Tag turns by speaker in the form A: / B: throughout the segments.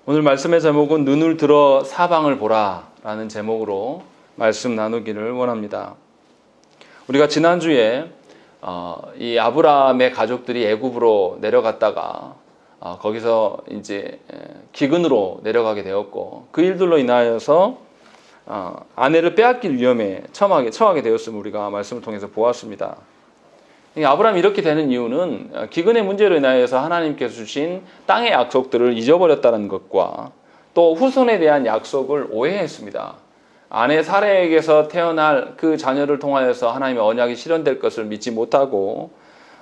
A: 오늘 말씀의 제목은 눈을 들어 사방을 보라 라는 제목으로 말씀 나누기를 원합니다. 우리가 지난주에 이 아브라함의 가족들이 애굽으로 내려갔다가 거기서 이제 기근으로 내려가게 되었고, 그 일들로 인하여서 아내를 빼앗길 위험에 처하게 되었음을 우리가 말씀을 통해서 보았습니다. 아브라함이 이렇게 되는 이유는 기근의 문제로 인하여서 하나님께서 주신 땅의 약속들을 잊어버렸다는 것과 또 후손에 대한 약속을 오해했습니다. 아내 사레에게서 태어날 그 자녀를 통하여서 하나님의 언약이 실현될 것을 믿지 못하고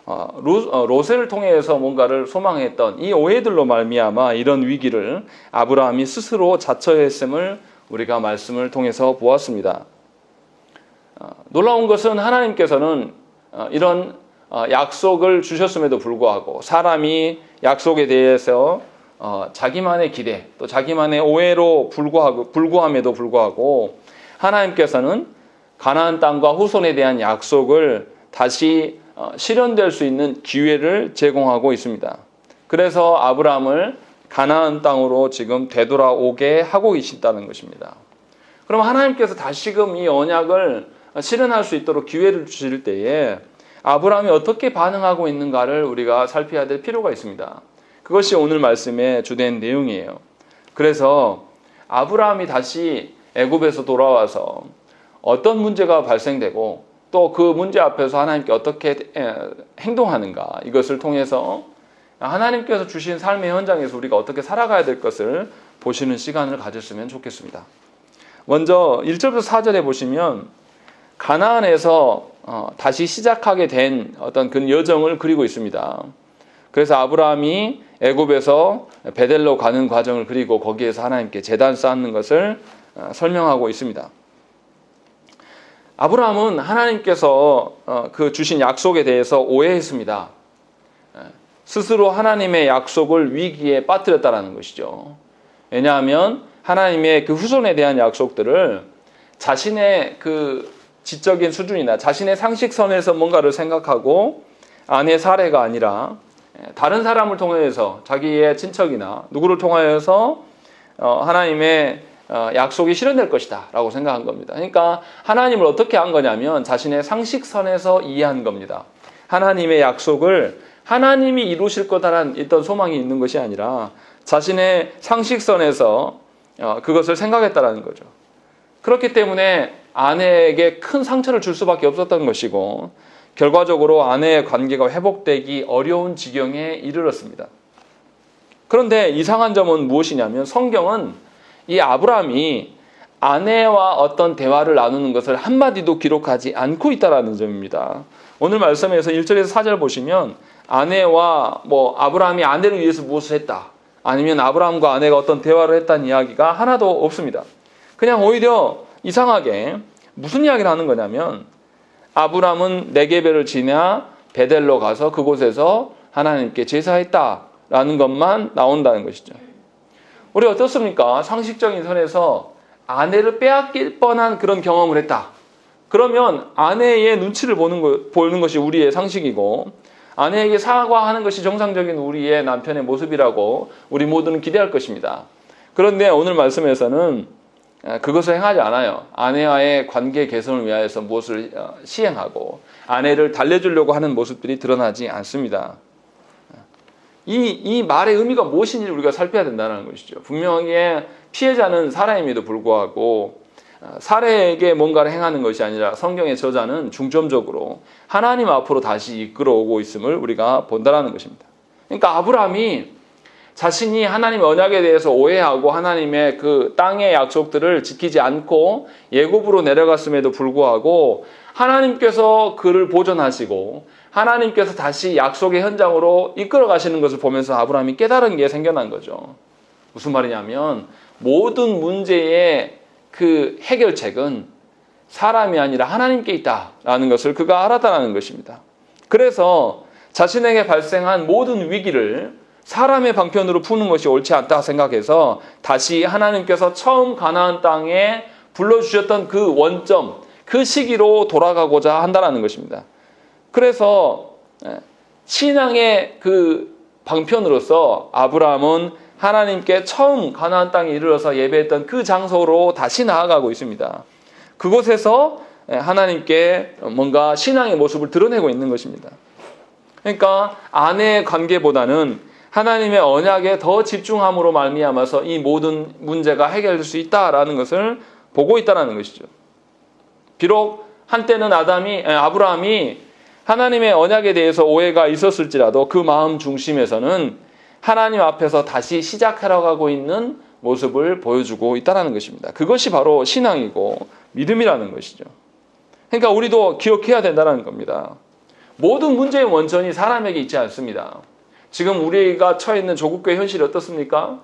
A: 롯을 통해서 뭔가를 소망했던 이 오해들로 말미암아 이런 위기를 아브라함이 스스로 자처했음을 우리가 말씀을 통해서 보았습니다. 놀라운 것은 하나님께서는 이런 약속을 주셨음에도 불구하고 사람이 약속에 대해서 자기만의 기대 또 자기만의 오해로 불구함에도 불구하고 하나님께서는 가나안 땅과 후손에 대한 약속을 다시 실현될 수 있는 기회를 제공하고 있습니다. 그래서 아브라함을 가나안 땅으로 지금 되돌아오게 하고 계신다는 것입니다. 그럼 하나님께서 다시금 이 언약을 실현할 수 있도록 기회를 주실 때에 아브라함이 어떻게 반응하고 있는가를 우리가 살펴야 될 필요가 있습니다. 그것이 오늘 말씀의 주된 내용이에요. 그래서 아브라함이 다시 애굽에서 돌아와서 어떤 문제가 발생되고 또 그 문제 앞에서 하나님께 어떻게 행동하는가, 이것을 통해서 하나님께서 주신 삶의 현장에서 우리가 어떻게 살아가야 될 것을 보시는 시간을 가졌으면 좋겠습니다. 먼저 1절부터 4절에 보시면 가나안에서 다시 시작하게 된 어떤 그 여정을 그리고 있습니다. 그래서 아브라함이 애굽에서 베델로 가는 과정을 그리고 거기에서 하나님께 제단 쌓는 것을 설명하고 있습니다. 아브라함은 하나님께서 그 주신 약속에 대해서 오해했습니다. 스스로 하나님의 약속을 위기에 빠뜨렸다는 것이죠. 왜냐하면 하나님의 그 후손에 대한 약속들을 자신의 그 지적인 수준이나 자신의 상식선에서 뭔가를 생각하고 아내 사례가 아니라 다른 사람을 통해서 자기의 친척이나 누구를 통하여서 하나님의 약속이 실현될 것이다 라고 생각한 겁니다. 그러니까 하나님을 어떻게 한 거냐면 자신의 상식선에서 이해한 겁니다. 하나님의 약속을 하나님이 이루실 거다라는 어떤 소망이 있는 것이 아니라 자신의 상식선에서 그것을 생각했다라는 거죠. 그렇기 때문에 아내에게 큰 상처를 줄 수밖에 없었던 것이고, 결과적으로 아내의 관계가 회복되기 어려운 지경에 이르렀습니다. 그런데 이상한 점은 무엇이냐면 성경은 이 아브라함이 아내와 어떤 대화를 나누는 것을 한마디도 기록하지 않고 있다는 점입니다. 오늘 말씀에서 1절에서 4절 보시면 아내와 아브라함이 아내를 위해서 무엇을 했다, 아니면 아브라함과 아내가 어떤 대화를 했다는 이야기가 하나도 없습니다. 그냥 오히려 이상하게 무슨 이야기를 하는 거냐면 아브라함은 네게벨을 지나 베델로 가서 그곳에서 하나님께 제사했다라는 것만 나온다는 것이죠. 우리 어떻습니까? 상식적인 선에서 아내를 빼앗길 뻔한 그런 경험을 했다. 그러면 아내의 눈치를 보는 것이 우리의 상식이고, 아내에게 사과하는 것이 정상적인 우리의 남편의 모습이라고 우리 모두는 기대할 것입니다. 그런데 오늘 말씀에서는 그것을 행하지 않아요. 아내와의 관계 개선을 위하여서 무엇을 시행하고 아내를 달래주려고 하는 모습들이 드러나지 않습니다. 이 말의 의미가 무엇인지 우리가 살펴야 된다는 것이죠. 분명히 피해자는 사라임에도 불구하고 사례에게 뭔가를 행하는 것이 아니라 성경의 저자는 중점적으로 하나님 앞으로 다시 이끌어오고 있음을 우리가 본다는 것입니다. 그러니까 아브라함이 자신이 하나님의 언약에 대해서 오해하고 하나님의 그 땅의 약속들을 지키지 않고 애굽으로 내려갔음에도 불구하고 하나님께서 그를 보존하시고 하나님께서 다시 약속의 현장으로 이끌어 가시는 것을 보면서 아브라함이 깨달은 게 생겨난 거죠. 무슨 말이냐면 모든 문제의 그 해결책은 사람이 아니라 하나님께 있다라는 것을 그가 알았다는 것입니다. 그래서 자신에게 발생한 모든 위기를 사람의 방편으로 푸는 것이 옳지 않다 생각해서 다시 하나님께서 처음 가나안 땅에 불러주셨던 그 원점, 그 시기로 돌아가고자 한다는 것입니다. 그래서 신앙의 그 방편으로서 아브라함은 하나님께 처음 가나안 땅에 이르러서 예배했던 그 장소로 다시 나아가고 있습니다. 그곳에서 하나님께 뭔가 신앙의 모습을 드러내고 있는 것입니다. 그러니까 아내의 관계보다는 하나님의 언약에 더 집중함으로 말미암아서 이 모든 문제가 해결될 수 있다라는 것을 보고 있다는 것이죠. 비록 한때는 아브라함이 하나님의 언약에 대해서 오해가 있었을지라도 그 마음 중심에서는 하나님 앞에서 다시 시작하러 가고 있는 모습을 보여주고 있다는 것입니다. 그것이 바로 신앙이고 믿음이라는 것이죠. 그러니까 우리도 기억해야 된다는 겁니다. 모든 문제의 원천이 사람에게 있지 않습니다. 지금 우리가 처해 있는 조국교회 현실이 어떻습니까?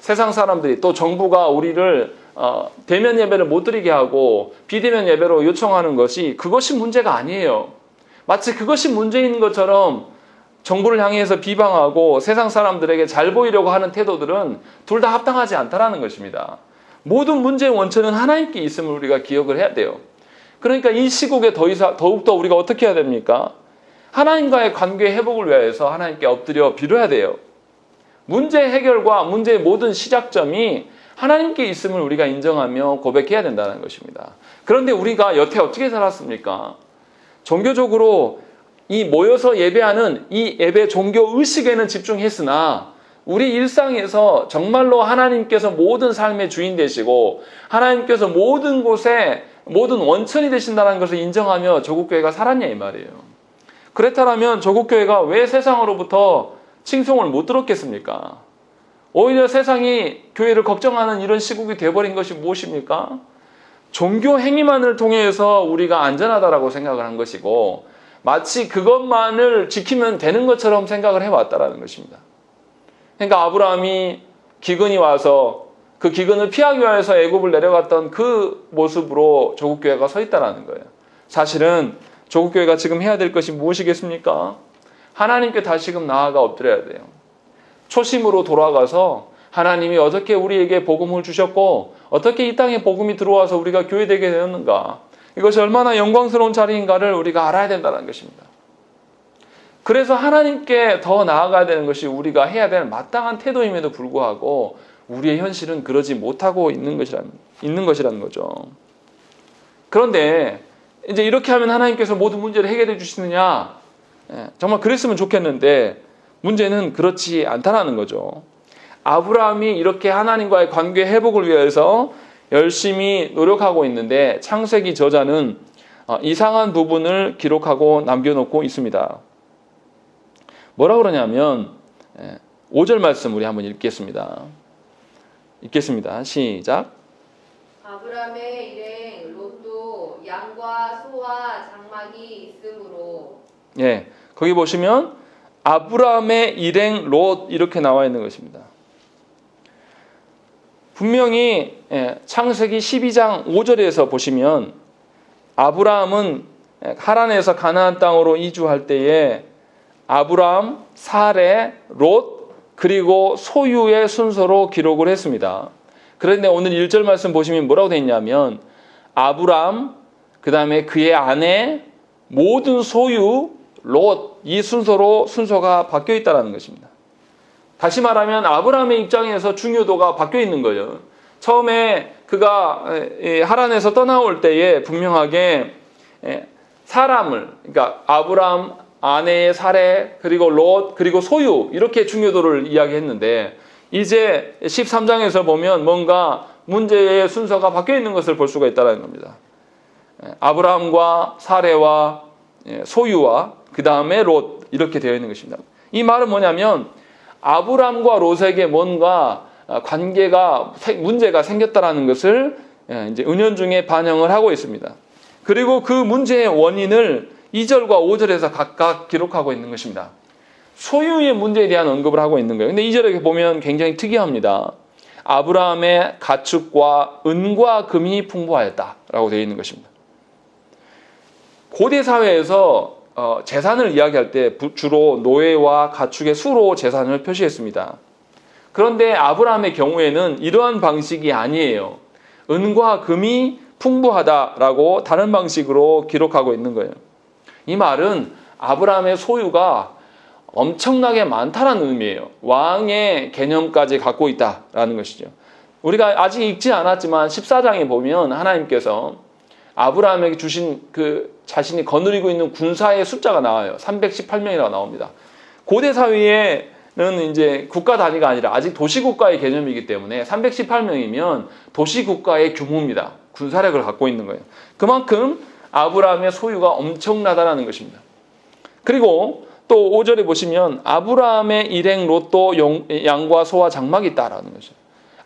A: 세상 사람들이 또 정부가 우리를 대면 예배를 못 드리게 하고 비대면 예배로 요청하는 그것이 문제가 아니에요. 마치 그것이 문제인 것처럼 정부를 향해서 비방하고 세상 사람들에게 잘 보이려고 하는 태도들은 둘 다 합당하지 않다는 것입니다. 모든 문제의 원천은 하나님께 있음을 우리가 기억을 해야 돼요. 그러니까 이 시국에 더욱더 우리가 어떻게 해야 됩니까? 하나님과의 관계 회복을 위해서 하나님께 엎드려 빌어야 돼요. 문제 해결과 문제의 모든 시작점이 하나님께 있음을 우리가 인정하며 고백해야 된다는 것입니다. 그런데 우리가 여태 어떻게 살았습니까? 종교적으로 이 모여서 예배하는 이 예배 종교 의식에는 집중했으나 우리 일상에서 정말로 하나님께서 모든 삶의 주인 되시고 하나님께서 모든 곳에 모든 원천이 되신다는 것을 인정하며 조국교회가 살았냐 이 말이에요. 그렇다면 조국교회가 왜 세상으로부터 칭송을 못 들었겠습니까? 오히려 세상이 교회를 걱정하는 이런 시국이 되어버린 것이 무엇입니까? 종교 행위만을 통해서 우리가 안전하다라고 생각을 한 것이고 마치 그것만을 지키면 되는 것처럼 생각을 해왔다라는 것입니다. 그러니까 아브라함이 기근이 와서 그 기근을 피하기 위해서 애굽을 내려갔던 그 모습으로 조국교회가 서 있다는 거예요. 사실은 조국교회가 지금 해야 될 것이 무엇이겠습니까? 하나님께 다시금 나아가 엎드려야 돼요. 초심으로 돌아가서 하나님이 어떻게 우리에게 복음을 주셨고 어떻게 이 땅에 복음이 들어와서 우리가 교회되게 되었는가, 이것이 얼마나 영광스러운 자리인가를 우리가 알아야 된다는 것입니다. 그래서 하나님께 더 나아가야 되는 것이 우리가 해야 될 마땅한 태도임에도 불구하고 우리의 현실은 그러지 못하고 있는 것이라는 거죠. 그런데 이제 이렇게 하면 하나님께서 모든 문제를 해결해 주시느냐? 정말 그랬으면 좋겠는데 문제는 그렇지 않다는 거죠. 아브라함이 이렇게 하나님과의 관계 회복을 위해서 열심히 노력하고 있는데 창세기 저자는 이상한 부분을 기록하고 남겨놓고 있습니다. 뭐라 그러냐면 5절 말씀 우리 한번 읽겠습니다. 시작.
B: 아브라함의 일행 롯도 양과 소와 장막이 있으므로.
A: 예, 거기 보시면 아브라함의 일행 롯 이렇게 나와 있는 것입니다. 분명히 창세기 12장 5절에서 보시면 아브라함은 하란에서 가나안 땅으로 이주할 때에 아브라함, 사레, 롯 그리고 소유의 순서로 기록을 했습니다. 그런데 오늘 1절 말씀 보시면 뭐라고 되어 있냐면 아브라함, 그 다음에 그의 아내, 모든 소유, 롯 이 순서가 바뀌어 있다는 것입니다. 다시 말하면 아브라함의 입장에서 중요도가 바뀌어 있는 거예요. 처음에 그가 하란에서 떠나올 때에 분명하게 사람을, 그러니까 아브라함, 아내의 사레, 그리고 롯, 그리고 소유 이렇게 중요도를 이야기했는데 이제 13장에서 보면 뭔가 문제의 순서가 바뀌어 있는 것을 볼 수가 있다는 겁니다. 아브라함과 사레와 소유와 그 다음에 롯 이렇게 되어 있는 것입니다. 이 말은 뭐냐면 아브라함과 롯에게 뭔가 문제가 생겼다라는 것을 이제 은연중에 반영을 하고 있습니다. 그리고 그 문제의 원인을 2절과 5절에서 각각 기록하고 있는 것입니다. 소유의 문제에 대한 언급을 하고 있는 거예요. 근데 2절에 보면 굉장히 특이합니다. 아브라함의 가축과 은과 금이 풍부하였다라고 되어 있는 것입니다. 고대 사회에서 재산을 이야기할 때 주로 노예와 가축의 수로 재산을 표시했습니다. 그런데 아브라함의 경우에는 이러한 방식이 아니에요. 은과 금이 풍부하다라고 다른 방식으로 기록하고 있는 거예요. 이 말은 아브라함의 소유가 엄청나게 많다라는 의미예요. 왕의 개념까지 갖고 있다라는 것이죠. 우리가 아직 읽지 않았지만 14장에 보면 하나님께서 아브라함에게 주신 그 자신이 거느리고 있는 군사의 숫자가 나와요. 318명이라고 나옵니다. 고대 사회에는 이제 국가 단위가 아니라 아직 도시국가의 개념이기 때문에 318명이면 도시국가의 규모입니다. 군사력을 갖고 있는 거예요. 그만큼 아브라함의 소유가 엄청나다라는 것입니다. 그리고 또 5절에 보시면 아브라함의 일행 롯도 양과 소와 장막이 있다라는 거죠.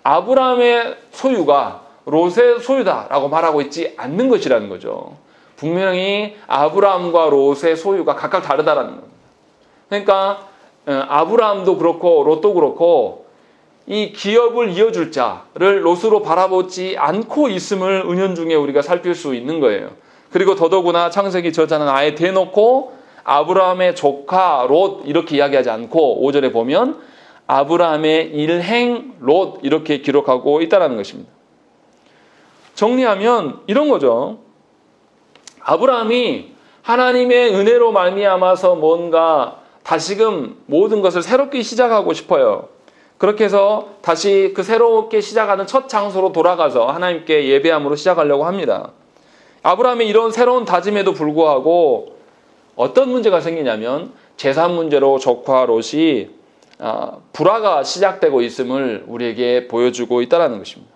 A: 아브라함의 소유가 롯의 소유다라고 말하고 있지 않는 것이라는 거죠. 분명히 아브라함과 롯의 소유가 각각 다르다라는 겁니다. 그러니까 아브라함도 그렇고 롯도 그렇고 이 기업을 이어줄 자를 롯으로 바라보지 않고 있음을 은연중에 우리가 살필 수 있는 거예요. 그리고 더더구나 창세기 저자는 아예 대놓고 아브라함의 조카 롯 이렇게 이야기하지 않고 5절에 보면 아브라함의 일행 롯 이렇게 기록하고 있다는 것입니다. 정리하면 이런 거죠. 아브라함이 하나님의 은혜로 말미암아서 뭔가 다시금 모든 것을 새롭게 시작하고 싶어요. 그렇게 해서 다시 그 새롭게 시작하는 첫 장소로 돌아가서 하나님께 예배함으로 시작하려고 합니다. 아브라함의 이런 새로운 다짐에도 불구하고 어떤 문제가 생기냐면 재산 문제로 조카 롯이 불화가 시작되고 있음을 우리에게 보여주고 있다는 것입니다.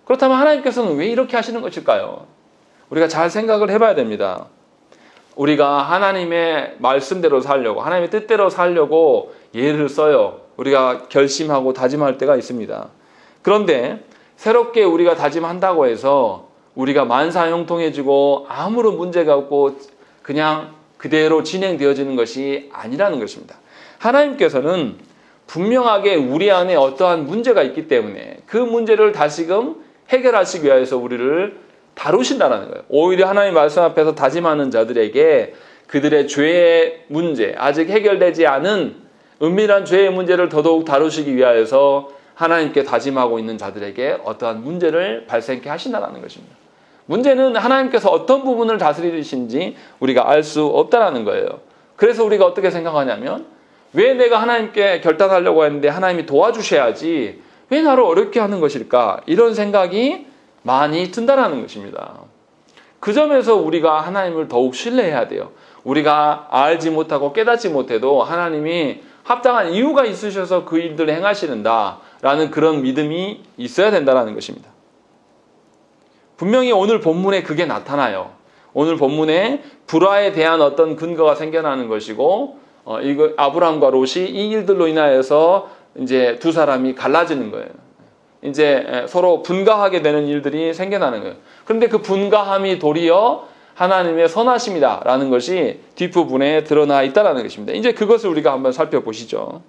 A: 그렇다면 하나님께서는 왜 이렇게 하시는 것일까요? 우리가 잘 생각을 해봐야 됩니다. 우리가 하나님의 말씀대로 살려고 하나님의 뜻대로 살려고 예를 써요. 우리가 결심하고 다짐할 때가 있습니다. 그런데 새롭게 우리가 다짐한다고 해서 우리가 만사형통해지고 아무런 문제가 없고 그냥 그대로 진행되어지는 것이 아니라는 것입니다. 하나님께서는 분명하게 우리 안에 어떠한 문제가 있기 때문에 그 문제를 다시금 해결하시기 위해서 우리를 다루신다는 거예요. 오히려 하나님 말씀 앞에서 다짐하는 자들에게 그들의 죄의 문제, 아직 해결되지 않은 은밀한 죄의 문제를 더더욱 다루시기 위하여서 하나님께 다짐하고 있는 자들에게 어떠한 문제를 발생케 하신다는 것입니다. 문제는 하나님께서 어떤 부분을 다스리신지 우리가 알 수 없다는 거예요. 그래서 우리가 어떻게 생각하냐면 왜 내가 하나님께 결단하려고 했는데 하나님이 도와주셔야지 왜 나를 어렵게 하는 것일까? 이런 생각이 많이 든다는 것입니다. 그 점에서 우리가 하나님을 더욱 신뢰해야 돼요. 우리가 알지 못하고 깨닫지 못해도 하나님이 합당한 이유가 있으셔서 그 일들을 행하시는다라는 그런 믿음이 있어야 된다는 것입니다. 분명히 오늘 본문에 그게 나타나요. 오늘 본문에 불화에 대한 어떤 근거가 생겨나는 것이고 이거 아브라함과 롯이 이 일들로 인하여서 이제 두 사람이 갈라지는 거예요. 이제 서로 분가하게 되는 일들이 생겨나는 거예요. 그런데 그 분가함이 도리어 하나님의 선하심이다라는 것이 뒷부분에 드러나 있다는 것입니다. 이제 그것을 우리가 한번 살펴보시죠.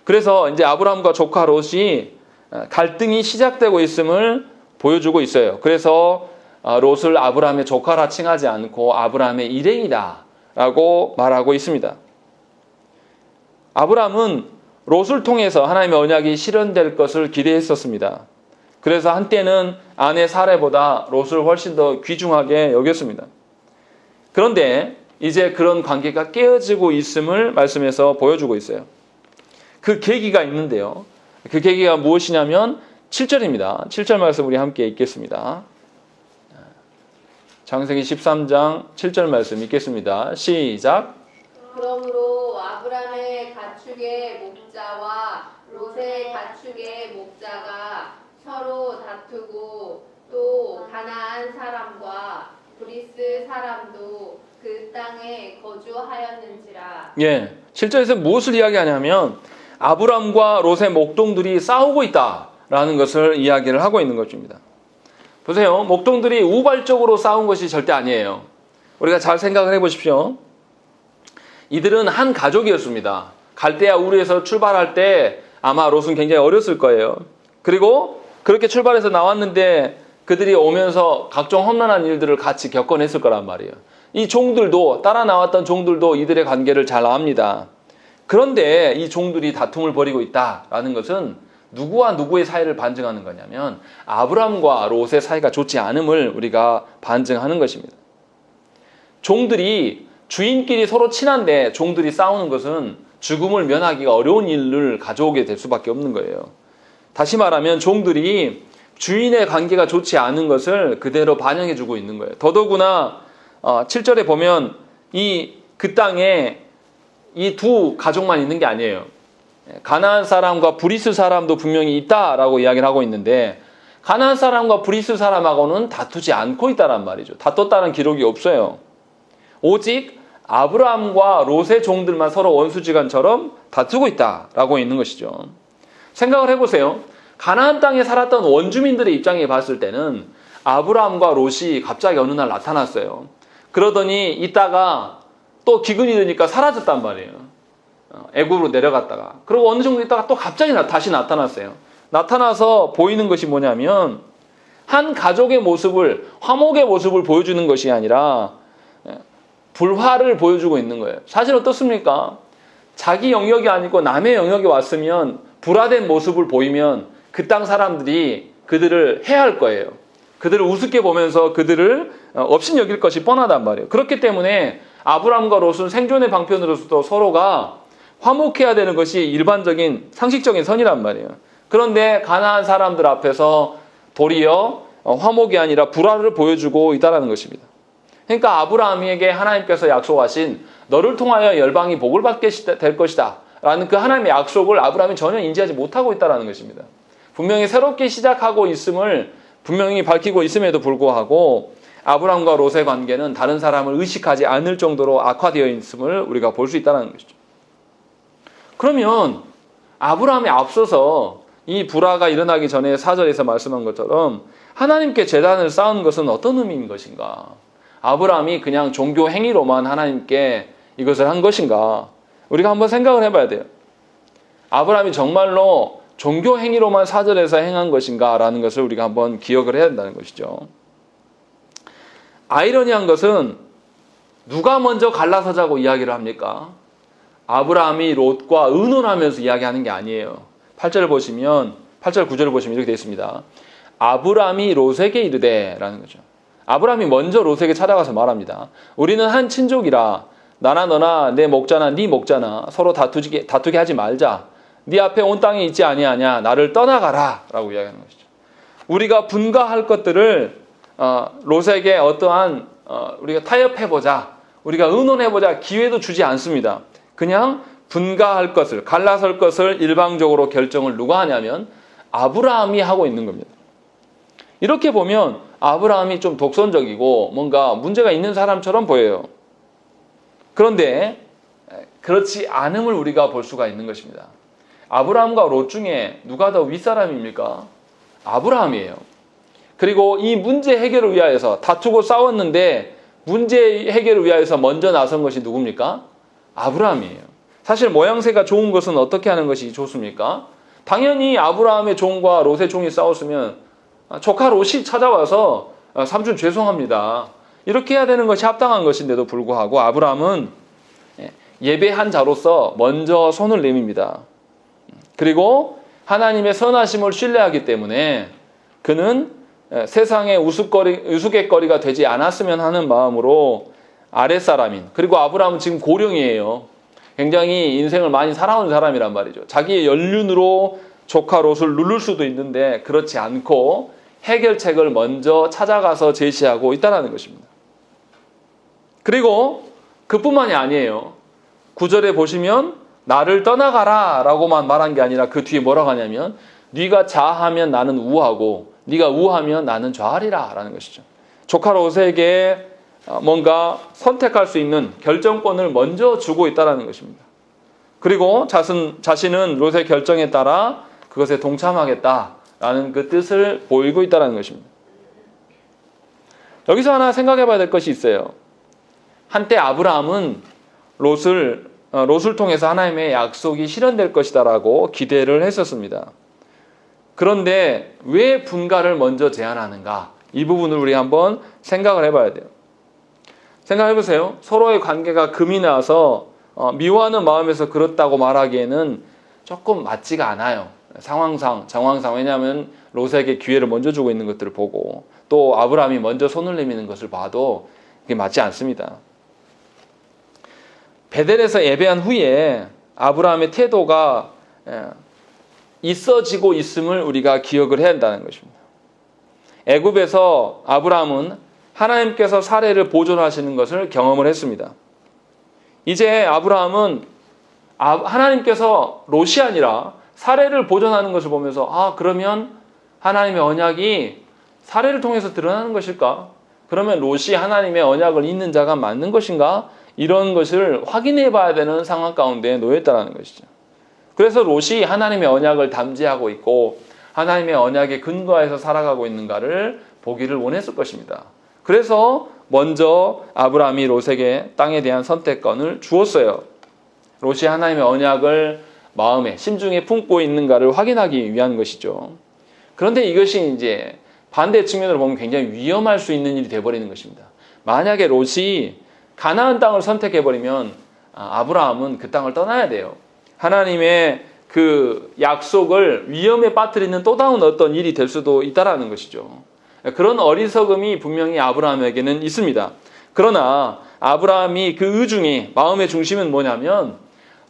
A: 그래서 이제 아브라함과 조카 롯이 갈등이 시작되고 있음을 보여주고 있어요. 그래서 롯을 아브라함의 조카라 칭하지 않고 아브라함의 일행이다라고 말하고 있습니다. 아브라함은 롯을 통해서 하나님의 언약이 실현될 것을 기대했었습니다. 그래서 한때는 아내 사레보다 롯을 훨씬 더 귀중하게 여겼습니다. 그런데 이제 그런 관계가 깨어지고 있음을 말씀에서 보여주고 있어요. 그 계기가 있는데요. 그 계기가 무엇이냐면 7절입니다. 7절 말씀 우리 함께 읽겠습니다. 창세기 13장 7절 말씀 읽겠습니다. 시작.
B: 그러므로 아브람의 가축의 목자와 롯의 가축의 목자가 서로 다투고 또 가나안 사람과 브리스 사람도 그 땅에 거주하였는지라.
A: 예, 7절에서 무엇을 이야기하냐면 아브람과 롯의 목동들이 싸우고 있다라는 것을 이야기를 하고 있는 것입니다. 보세요. 목동들이 우발적으로 싸운 것이 절대 아니에요. 우리가 잘 생각을 해보십시오. 이들은 한 가족이었습니다. 갈대아 우르에서 출발할 때 아마 롯은 굉장히 어렸을 거예요. 그리고 그렇게 출발해서 나왔는데 그들이 오면서 각종 험난한 일들을 같이 겪어냈을 거란 말이에요. 이 종들도 따라 나왔던 종들도 이들의 관계를 잘 압니다. 그런데 이 종들이 다툼을 벌이고 있다라는 것은 누구와 누구의 사이를 반증하는 거냐면 아브람과 롯의 사이가 좋지 않음을 우리가 반증하는 것입니다. 종들이 주인끼리 서로 친한데 종들이 싸우는 것은 죽음을 면하기가 어려운 일을 가져오게 될 수밖에 없는 거예요. 다시 말하면 종들이 주인의 관계가 좋지 않은 것을 그대로 반영해주고 있는 거예요. 더더구나 7절에 보면 그 땅에 이 두 가족만 있는 게 아니에요. 가나안 사람과 브리스 사람도 분명히 있다라고 이야기를 하고 있는데 가나안 사람과 브리스 사람하고는 다투지 않고 있다란 말이죠. 다퉜다는 기록이 없어요. 오직 아브라함과 롯의 종들만 서로 원수지간처럼 다투고 있다라고 있는 것이죠. 생각을 해보세요. 가나안 땅에 살았던 원주민들의 입장에 봤을 때는 아브라함과 롯이 갑자기 어느 날 나타났어요. 그러더니 있다가 또 기근이 되니까 사라졌단 말이에요. 애굽으로 내려갔다가. 그리고 어느 정도 있다가 또 갑자기 다시 나타났어요. 나타나서 보이는 것이 뭐냐면 한 가족의 모습을, 화목의 모습을 보여주는 것이 아니라 불화를 보여주고 있는 거예요. 사실 어떻습니까? 자기 영역이 아니고 남의 영역에 왔으면 불화된 모습을 보이면 그 땅 사람들이 그들을 해할 거예요. 그들을 우습게 보면서 그들을 없인 여길 것이 뻔하단 말이에요. 그렇기 때문에 아브라함과 롯은 생존의 방편으로서도 서로가 화목해야 되는 것이 일반적인 상식적인 선이란 말이에요. 그런데 가나안 사람들 앞에서 도리어 화목이 아니라 불화를 보여주고 있다는 것입니다. 그러니까 아브라함에게 하나님께서 약속하신 너를 통하여 열방이 복을 받게 될 것이다 라는 그 하나님의 약속을 아브라함이 전혀 인지하지 못하고 있다는 것입니다. 분명히 새롭게 시작하고 있음을 분명히 밝히고 있음에도 불구하고 아브라함과 롯의 관계는 다른 사람을 의식하지 않을 정도로 악화되어 있음을 우리가 볼 수 있다는 것이죠. 그러면 아브라함에 앞서서 이 불화가 일어나기 전에 4절에서 말씀한 것처럼 하나님께 제단을 쌓은 것은 어떤 의미인 것인가? 아브라함이 그냥 종교 행위로만 하나님께 이것을 한 것인가? 우리가 한번 생각을 해봐야 돼요. 아브라함이 정말로 종교 행위로만 4절에서 행한 것인가? 라는 것을 우리가 한번 기억을 해야 된다는 것이죠. 아이러니한 것은 누가 먼저 갈라서자고 이야기를 합니까? 아브라함이 롯과 의논하면서 이야기하는 게 아니에요. 8절 9절을 보시면 이렇게 되어 있습니다. 아브라함이 롯에게 이르되 라는 거죠. 아브라함이 먼저 롯에게 찾아가서 말합니다. 우리는 한 친족이라 나나 너나 내 목자나 네 목자나 서로 다투게 하지 말자. 네 앞에 온 땅이 있지 아니하냐. 나를 떠나가라 라고 이야기하는 것이죠. 우리가 분가할 것들을 롯에게 어떠한 우리가 타협해보자. 우리가 의논해보자. 기회도 주지 않습니다. 그냥 분가할 것을, 갈라설 것을 일방적으로 결정을 누가 하냐면 아브라함이 하고 있는 겁니다. 이렇게 보면 아브라함이 좀 독선적이고 뭔가 문제가 있는 사람처럼 보여요. 그런데 그렇지 않음을 우리가 볼 수가 있는 것입니다. 아브라함과 롯 중에 누가 더 윗사람입니까? 아브라함이에요. 그리고 이 문제 해결을 위하여서 다투고 싸웠는데 문제 해결을 위하여서 먼저 나선 것이 누굽니까? 아브라함이에요. 사실 모양새가 좋은 것은 어떻게 하는 것이 좋습니까? 당연히 아브라함의 종과 롯의 종이 싸웠으면 조카 롯이 찾아와서 삼촌 죄송합니다. 이렇게 해야 되는 것이 합당한 것인데도 불구하고 아브라함은 예배한 자로서 먼저 손을 내밉니다. 그리고 하나님의 선하심을 신뢰하기 때문에 그는 세상의 우스갯거리가 되지 않았으면 하는 마음으로 아랫사람인, 그리고 아브라함은 지금 고령이에요. 굉장히 인생을 많이 살아온 사람이란 말이죠. 자기의 연륜으로 조카 롯을 누를 수도 있는데 그렇지 않고 해결책을 먼저 찾아가서 제시하고 있다는 것입니다. 그리고 그뿐만이 아니에요. 9절에 보시면 나를 떠나가라 라고만 말한 게 아니라 그 뒤에 뭐라고 하냐면 네가 좌하면 나는 우하고 네가 우하면 나는 좌하리라 라는 것이죠. 조카 롯에게 뭔가 선택할 수 있는 결정권을 먼저 주고 있다는 것입니다. 그리고 자신은 롯의 결정에 따라 그것에 동참하겠다라는 그 뜻을 보이고 있다는 것입니다. 여기서 하나 생각해 봐야 될 것이 있어요. 한때 아브라함은 롯을 통해서 하나님의 약속이 실현될 것이다라고 기대를 했었습니다. 그런데 왜 분가를 먼저 제안하는가? 이 부분을 우리 한번 생각을 해봐야 돼요. 생각해 보세요. 서로의 관계가 금이 나서 미워하는 마음에서 그렇다고 말하기에는 조금 맞지가 않아요. 정황상 왜냐하면 롯에게 기회를 먼저 주고 있는 것들을 보고 또 아브라함이 먼저 손을 내미는 것을 봐도 그게 맞지 않습니다. 베델에서 예배한 후에 아브라함의 태도가 있어지고 있음을 우리가 기억을 해야 한다는 것입니다. 애굽에서 아브라함은 하나님께서 사례를 보존하시는 것을 경험을 했습니다. 이제 아브라함은 하나님께서 롯이 아니라 사례를 보존하는 것을 보면서 그러면 하나님의 언약이 사례를 통해서 드러나는 것일까? 그러면 롯이 하나님의 언약을 잇는 자가 맞는 것인가? 이런 것을 확인해 봐야 되는 상황 가운데 놓였다는 것이죠. 그래서 롯이 하나님의 언약을 담지하고 있고 하나님의 언약에 근거해서 살아가고 있는가를 보기를 원했을 것입니다. 그래서 먼저 아브라함이 롯에게 땅에 대한 선택권을 주었어요. 롯이 하나님의 언약을 마음에, 심중에 품고 있는가를 확인하기 위한 것이죠. 그런데 이것이 이제 반대 측면으로 보면 굉장히 위험할 수 있는 일이 되어버리는 것입니다. 만약에 롯이 가나안 땅을 선택해버리면 아브라함은 그 땅을 떠나야 돼요. 하나님의 그 약속을 위험에 빠뜨리는 또 다른 어떤 일이 될 수도 있다는 것이죠. 그런 어리석음이 분명히 아브라함에게는 있습니다. 그러나 아브라함이 그 의중이 마음의 중심은 뭐냐면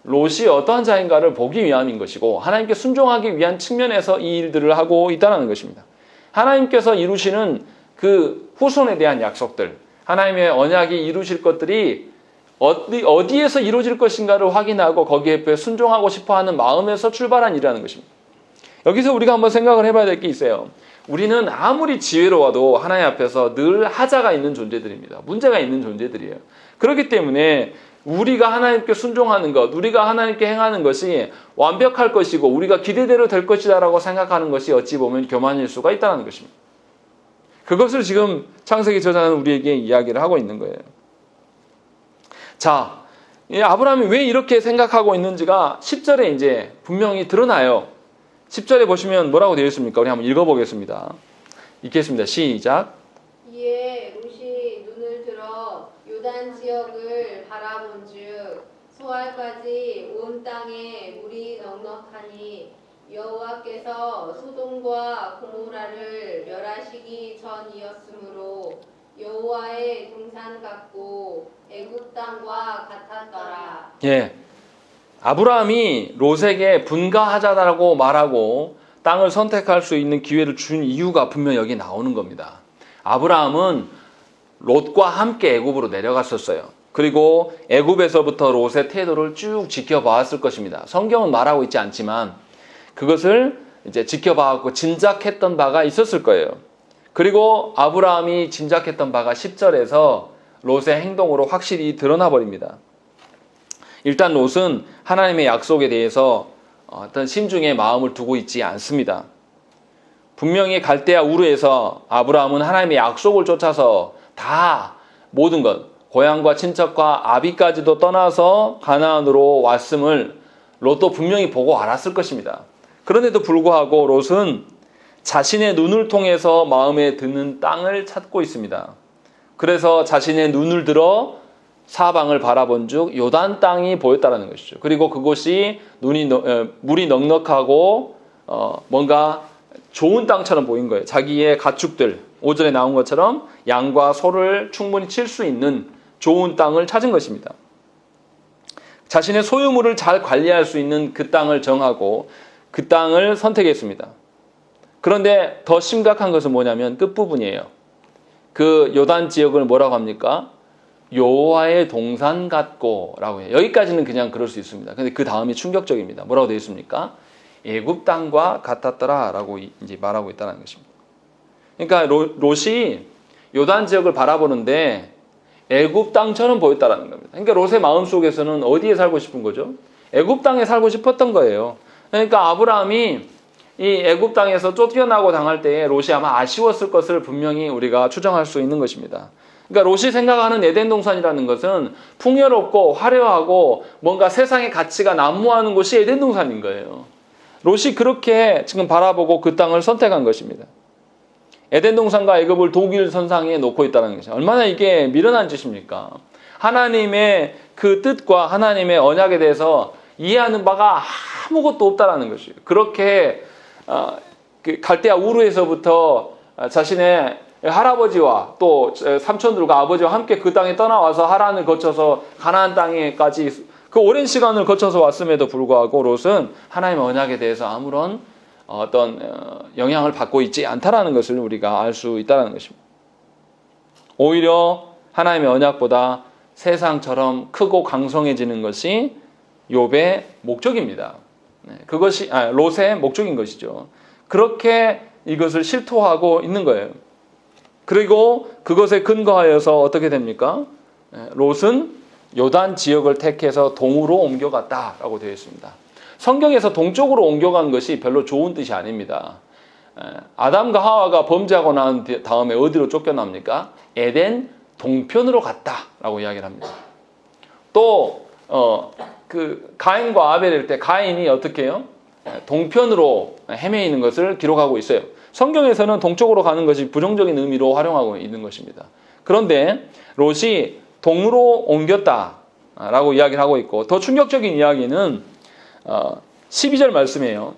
A: 롯이 어떠한 자인가를 보기 위함인 것이고 하나님께 순종하기 위한 측면에서 이 일들을 하고 있다는 것입니다. 하나님께서 이루시는 그 후손에 대한 약속들, 하나님의 언약이 이루실 것들이 어디에서 이루어질 것인가를 확인하고 거기에 순종하고 싶어하는 마음에서 출발한 일이라는 것입니다. 여기서 우리가 한번 생각을 해봐야 될 게 있어요. 우리는 아무리 지혜로워도 하나님 앞에서 늘 하자가 있는 존재들입니다. 문제가 있는 존재들이에요. 그렇기 때문에 우리가 하나님께 순종하는 것, 우리가 하나님께 행하는 것이 완벽할 것이고 우리가 기대대로 될 것이다라고 생각하는 것이 어찌 보면 교만일 수가 있다는 것입니다. 그것을 지금 창세기 저자는 우리에게 이야기를 하고 있는 거예요. 자, 아브라함이 왜 이렇게 생각하고 있는지가 10절에 이제 분명히 드러나요. 10절에 보시면 뭐라고 되어 있습니까? 우리 한번 읽어보겠습니다. 읽겠습니다. 시작.
B: 이에 롯이 눈을 들어 요단 지역을 바라본즉 소알까지 온 땅에 물이 넉넉하니 여호와께서 소돔과 고모라를 멸하시기 전이었으므로 여호와의 동산 같고 애굽 땅과 같았더라.
A: 예, 아브라함이 롯에게 분가하자라고 말하고 땅을 선택할 수 있는 기회를 준 이유가 분명 여기 나오는 겁니다. 아브라함은 롯과 함께 애굽으로 내려갔었어요. 그리고 애굽에서부터 롯의 태도를 쭉 지켜봤을 것입니다. 성경은 말하고 있지 않지만 그것을 이제 지켜봐왔고 짐작했던 바가 있었을 거예요. 그리고 아브라함이 짐작했던 바가 10절에서 롯의 행동으로 확실히 드러나 버립니다. 일단 롯은 하나님의 약속에 대해서 어떤 심중의 마음을 두고 있지 않습니다. 분명히 갈대아 우르에서 아브라함은 하나님의 약속을 쫓아서 다 모든 것, 고향과 친척과 아비까지도 떠나서 가나안으로 왔음을 롯도 분명히 보고 알았을 것입니다. 그런데도 불구하고 롯은 자신의 눈을 통해서 마음에 드는 땅을 찾고 있습니다. 그래서 자신의 눈을 들어 사방을 바라본 즉 요단 땅이 보였다는 것이죠. 그리고 그곳이 물이 넉넉하고 뭔가 좋은 땅처럼 보인 거예요. 자기의 가축들, 오전에 나온 것처럼 양과 소를 충분히 칠 수 있는 좋은 땅을 찾은 것입니다. 자신의 소유물을 잘 관리할 수 있는 그 땅을 정하고 그 땅을 선택했습니다. 그런데 더 심각한 것은 뭐냐면 끝부분이에요. 그 요단 지역을 뭐라고 합니까? 여호와의 동산 같고 라고 해요. 여기까지는 그냥 그럴 수 있습니다. 근데 그 다음이 충격적입니다. 뭐라고 되어 있습니까? 애굽 땅과 같았더라 라고 이제 말하고 있다는 것입니다. 그러니까 롯이 요단 지역을 바라보는데 애굽 땅처럼 보였다는 겁니다. 그러니까 롯의 마음속에서는 어디에 살고 싶은 거죠? 애굽 땅에 살고 싶었던 거예요. 그러니까 아브라함이 이 애굽 땅에서 쫓겨나고 당할 때에 롯이 아마 아쉬웠을 것을 분명히 우리가 추정할 수 있는 것입니다. 그러니까 롯이 생각하는 에덴 동산이라는 것은 풍요롭고 화려하고 뭔가 세상의 가치가 난무하는 곳이 에덴 동산인 거예요. 롯이 그렇게 지금 바라보고 그 땅을 선택한 것입니다. 에덴 동산과 애굽을 독일선상에 놓고 있다는 것이 얼마나 이게 미련한 짓입니까? 하나님의 그 뜻과 하나님의 언약에 대해서 이해하는 바가 아무것도 없다라는 것이에요. 그렇게 갈대아 우르에서부터 자신의 할아버지와 또 삼촌들과 아버지와 함께 그 땅에 떠나와서 하란을 거쳐서 가나안 땅에까지 그 오랜 시간을 거쳐서 왔음에도 불구하고 롯은 하나님의 언약에 대해서 아무런 어떤 영향을 받고 있지 않다라는 것을 우리가 알 수 있다는 것입니다. 오히려 하나님의 언약보다 세상처럼 크고 강성해지는 것이 욥의 목적입니다. 그것이 롯의 목적인 것이죠. 그렇게 이것을 실토하고 있는 거예요. 그리고 그것에 근거하여서 어떻게 됩니까? 롯은 요단 지역을 택해서 동으로 옮겨갔다라고 되어 있습니다. 성경에서 동쪽으로 옮겨간 것이 별로 좋은 뜻이 아닙니다. 아담과 하와가 범죄하고 난 다음에 어디로 쫓겨납니까? 에덴 동편으로 갔다라고 이야기를 합니다. 또 그 가인과 아벨일 때 가인이 어떻게 해요? 동편으로 헤매이는 것을 기록하고 있어요. 성경에서는 동쪽으로 가는 것이 부정적인 의미로 활용하고 있는 것입니다. 그런데 롯이 동으로 옮겼다라고 이야기를 하고 있고, 더 충격적인 이야기는 12절 말씀이에요.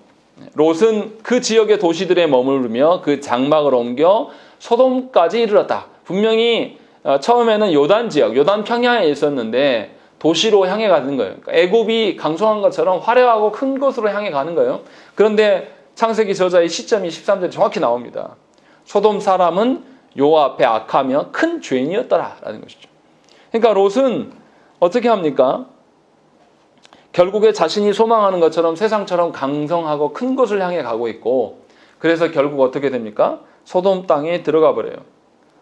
A: 롯은 그 지역의 도시들에 머무르며 그 장막을 옮겨 소돔까지 이르렀다. 분명히 처음에는 요단 지역, 요단 평야에 있었는데 도시로 향해 가는 거예요. 그러니까 애굽이 강성한 것처럼 화려하고 큰 곳으로 향해 가는 거예요. 그런데 창세기 저자의 시점이 13절에 정확히 나옵니다. 소돔 사람은 여호와 앞에 악하며 큰 죄인이었더라라는 것이죠. 그러니까 롯은 어떻게 합니까? 결국에 자신이 소망하는 것처럼 세상처럼 강성하고 큰 곳을 향해 가고 있고, 그래서 결국 어떻게 됩니까? 소돔 땅에 들어가 버려요.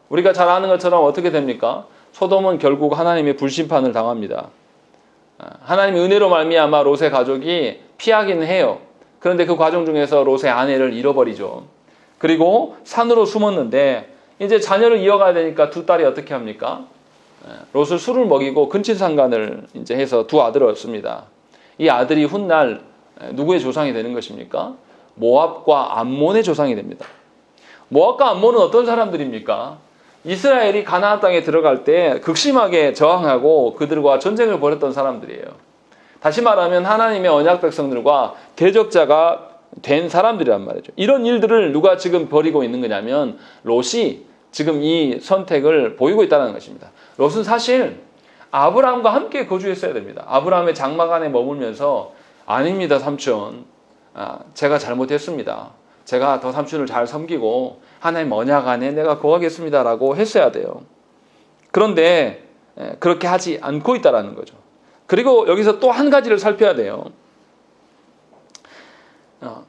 A: 우리가 잘 아는 것처럼 어떻게 됩니까? 소돔은 결국 하나님의 불심판을 당합니다. 하나님의 은혜로 말미암아 롯의 가족이 피하기는 해요. 그런데 그 과정 중에서 롯의 아내를 잃어버리죠. 그리고 산으로 숨었는데 이제 자녀를 이어가야 되니까 두 딸이 어떻게 합니까? 롯을 술을 먹이고 근친상간을 이제 해서 두 아들을 얻습니다. 이 아들이 훗날 누구의 조상이 되는 것입니까? 모압과 암몬의 조상이 됩니다. 모압과 암몬은 어떤 사람들입니까? 이스라엘이 가나안 땅에 들어갈 때 극심하게 저항하고 그들과 전쟁을 벌였던 사람들이에요. 다시 말하면 하나님의 언약 백성들과 대적자가 된 사람들이란 말이죠. 이런 일들을 누가 지금 벌이고 있는 거냐면 롯이 지금 이 선택을 보이고 있다는 것입니다. 롯은 사실 아브라함과 함께 거주했어야 됩니다. 아브라함의 장막 안에 머물면서 아닙니다, 삼촌. 제가 잘못했습니다. 제가 더 삼촌을 잘 섬기고 하나님 언약 안에 내가 거하겠습니다라고 했어야 돼요. 그런데 그렇게 하지 않고 있다는 거죠. 그리고 여기서 또 한 가지를 살펴야 돼요.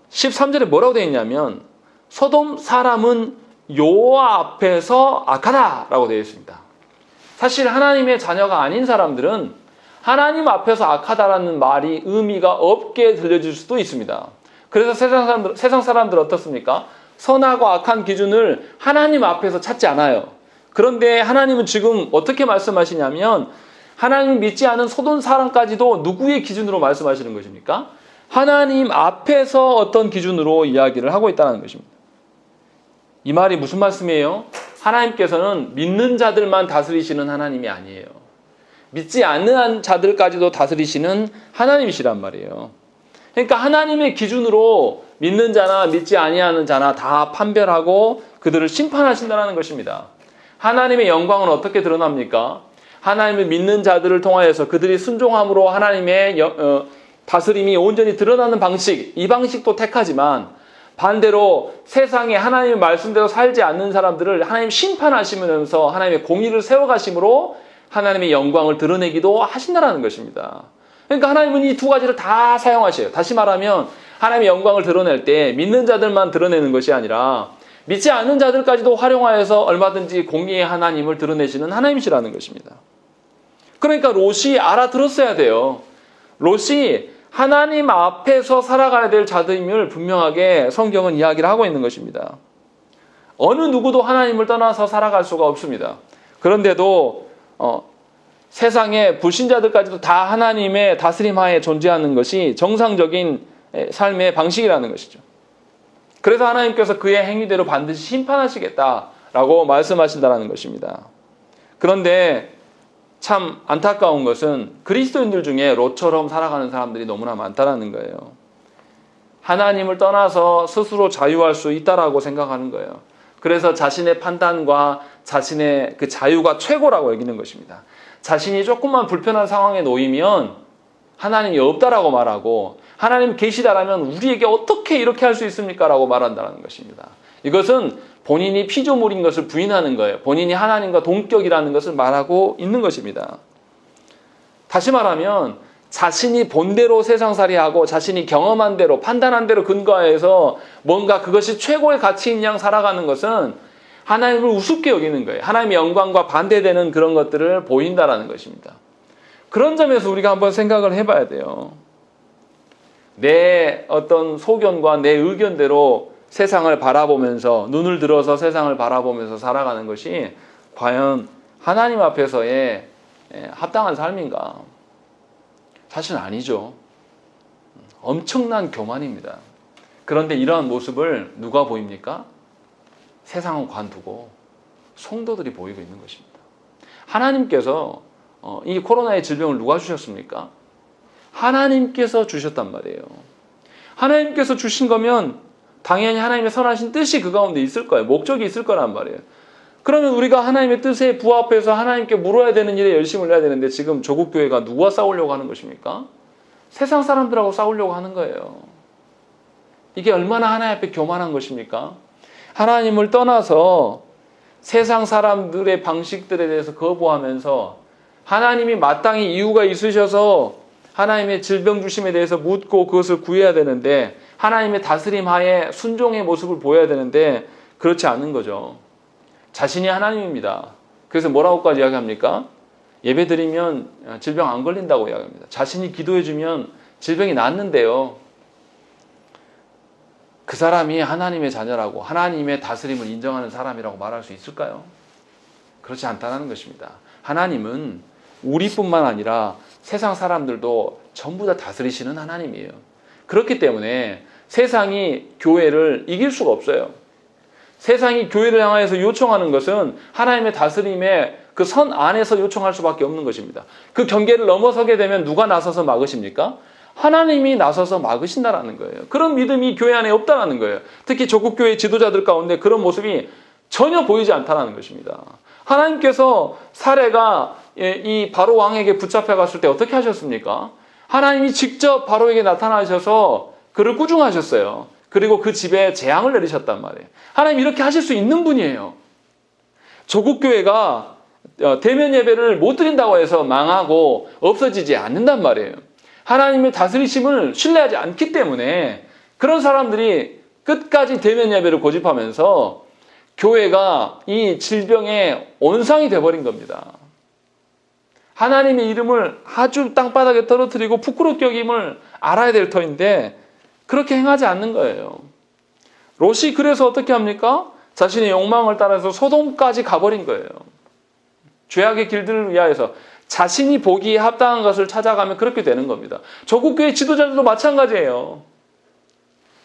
A: 13절에 뭐라고 되어 있냐면 소돔 사람은 여호와 앞에서 악하다라고 되어 있습니다. 사실 하나님의 자녀가 아닌 사람들은 하나님 앞에서 악하다라는 말이 의미가 없게 들려질 수도 있습니다. 그래서 세상 사람들 어떻습니까? 선하고 악한 기준을 하나님 앞에서 찾지 않아요. 그런데 하나님은 지금 어떻게 말씀하시냐면 하나님 믿지 않은 소돔 사람까지도 누구의 기준으로 말씀하시는 것입니까? 하나님 앞에서 어떤 기준으로 이야기를 하고 있다는 것입니다. 이 말이 무슨 말씀이에요? 하나님께서는 믿는 자들만 다스리시는 하나님이 아니에요. 믿지 않는 자들까지도 다스리시는 하나님이시란 말이에요. 그러니까 하나님의 기준으로 믿는 자나 믿지 아니하는 자나 다 판별하고 그들을 심판하신다는 것입니다. 하나님의 영광은 어떻게 드러납니까? 하나님을 믿는 자들을 통하여서 그들이 순종함으로 하나님의 다스림이 온전히 드러나는 방식, 이 방식도 택하지만 반대로 세상에 하나님의 말씀대로 살지 않는 사람들을 하나님 심판하시면서 하나님의 공의를 세워가심으로 하나님의 영광을 드러내기도 하신다는 것입니다. 그러니까 하나님은 이 두 가지를 다 사용하셔요. 다시 말하면 하나님의 영광을 드러낼 때 믿는 자들만 드러내는 것이 아니라 믿지 않는 자들까지도 활용하여서 얼마든지 공의의 하나님을 드러내시는 하나님이시라는 것입니다. 그러니까 롯이 알아들었어야 돼요. 롯이 하나님 앞에서 살아가야 될 자들임을 분명하게 성경은 이야기를 하고 있는 것입니다. 어느 누구도 하나님을 떠나서 살아갈 수가 없습니다. 그런데도 세상의 불신자들까지도 다 하나님의 다스림 하에 존재하는 것이 정상적인 삶의 방식이라는 것이죠. 그래서 하나님께서 그의 행위대로 반드시 심판하시겠다라고 말씀하신다는 것입니다. 그런데 참 안타까운 것은 그리스도인들 중에 롯처럼 살아가는 사람들이 너무나 많다는 거예요. 하나님을 떠나서 스스로 자유할 수 있다라고 생각하는 거예요. 그래서 자신의 판단과 자신의 그 자유가 최고라고 여기는 것입니다. 자신이 조금만 불편한 상황에 놓이면 하나님이 없다라고 말하고 하나님 계시다라면 우리에게 어떻게 이렇게 할 수 있습니까? 라고 말한다는 것입니다. 이것은 본인이 피조물인 것을 부인하는 거예요. 본인이 하나님과 동격이라는 것을 말하고 있는 것입니다. 다시 말하면 자신이 본대로 세상살이하고 자신이 경험한 대로 판단한 대로 근거해서 뭔가 그것이 최고의 가치인 양 살아가는 것은 하나님을 우습게 여기는 거예요. 하나님의 영광과 반대되는 그런 것들을 보인다라는 것입니다. 그런 점에서 우리가 한번 생각을 해봐야 돼요. 내 어떤 소견과 내 의견대로 세상을 바라보면서 눈을 들어서 세상을 바라보면서 살아가는 것이 과연 하나님 앞에서의 합당한 삶인가? 사실 아니죠. 엄청난 교만입니다. 그런데 이러한 모습을 누가 보입니까? 세상은 관두고 성도들이 보이고 있는 것입니다. 하나님께서 이 코로나의 질병을 누가 주셨습니까? 하나님께서 주셨단 말이에요. 하나님께서 주신 거면 당연히 하나님의 선하신 뜻이 그 가운데 있을 거예요. 목적이 있을 거란 말이에요. 그러면 우리가 하나님의 뜻에 부합해서 하나님께 물어야 되는 일에 열심을 해야 되는데 지금 조국 교회가 누구와 싸우려고 하는 것입니까? 세상 사람들하고 싸우려고 하는 거예요. 이게 얼마나 하나님 앞에 교만한 것입니까? 하나님을 떠나서 세상 사람들의 방식들에 대해서 거부하면서 하나님이 마땅히 이유가 있으셔서 하나님의 질병 주심에 대해서 묻고 그것을 구해야 되는데 하나님의 다스림 하에 순종의 모습을 보여야 되는데 그렇지 않은 거죠. 자신이 하나님입니다. 그래서 뭐라고까지 이야기합니까? 예배 드리면 질병 안 걸린다고 이야기합니다. 자신이 기도해주면 질병이 낫는데요. 그 사람이 하나님의 자녀라고 하나님의 다스림을 인정하는 사람이라고 말할 수 있을까요? 그렇지 않다는 것입니다. 하나님은 우리뿐만 아니라 세상 사람들도 전부 다 다스리시는 하나님이에요. 그렇기 때문에 세상이 교회를 이길 수가 없어요. 세상이 교회를 향해서 요청하는 것은 하나님의 다스림의 그 선 안에서 요청할 수밖에 없는 것입니다. 그 경계를 넘어서게 되면 누가 나서서 막으십니까? 하나님이 나서서 막으신다라는 거예요. 그런 믿음이 교회 안에 없다라는 거예요. 특히 조국교회 지도자들 가운데 그런 모습이 전혀 보이지 않다라는 것입니다. 하나님께서 사례가 이 바로 왕에게 붙잡혀 갔을 때 어떻게 하셨습니까? 하나님이 직접 바로에게 나타나셔서 그를 꾸중하셨어요. 그리고 그 집에 재앙을 내리셨단 말이에요. 하나님 이렇게 하실 수 있는 분이에요. 조국교회가 대면 예배를 못 드린다고 해서 망하고 없어지지 않는단 말이에요. 하나님의 다스리심을 신뢰하지 않기 때문에 그런 사람들이 끝까지 대면 예배를 고집하면서 교회가 이 질병의 온상이 돼버린 겁니다. 하나님의 이름을 아주 땅바닥에 떨어뜨리고 부끄럽게 여김을 알아야 될 터인데 그렇게 행하지 않는 거예요. 롯이 그래서 어떻게 합니까? 자신의 욕망을 따라서 소돔까지 가버린 거예요. 죄악의 길들을 위하여서 자신이 보기에 합당한 것을 찾아가면 그렇게 되는 겁니다. 조국교회 지도자들도 마찬가지예요.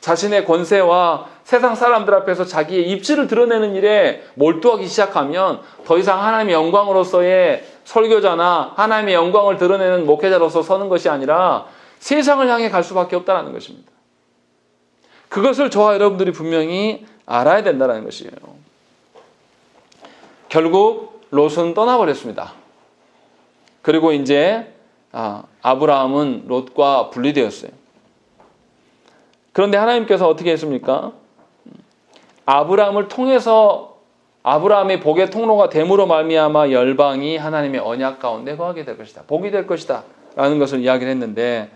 A: 자신의 권세와 세상 사람들 앞에서 자기의 입지를 드러내는 일에 몰두하기 시작하면 더 이상 하나님의 영광으로서의 설교자나 하나님의 영광을 드러내는 목회자로서 서는 것이 아니라 세상을 향해 갈 수밖에 없다는 것입니다. 그것을 저와 여러분들이 분명히 알아야 된다는 것이에요. 결국 롯은 떠나버렸습니다. 그리고 이제 아브라함은 롯과 분리되었어요. 그런데 하나님께서 어떻게 했습니까? 아브라함을 통해서 아브라함의 복의 통로가 됨으로 말미암아 열방이 하나님의 언약 가운데 거하게 될 것이다. 복이 될 것이다. 라는 것을 이야기를 했는데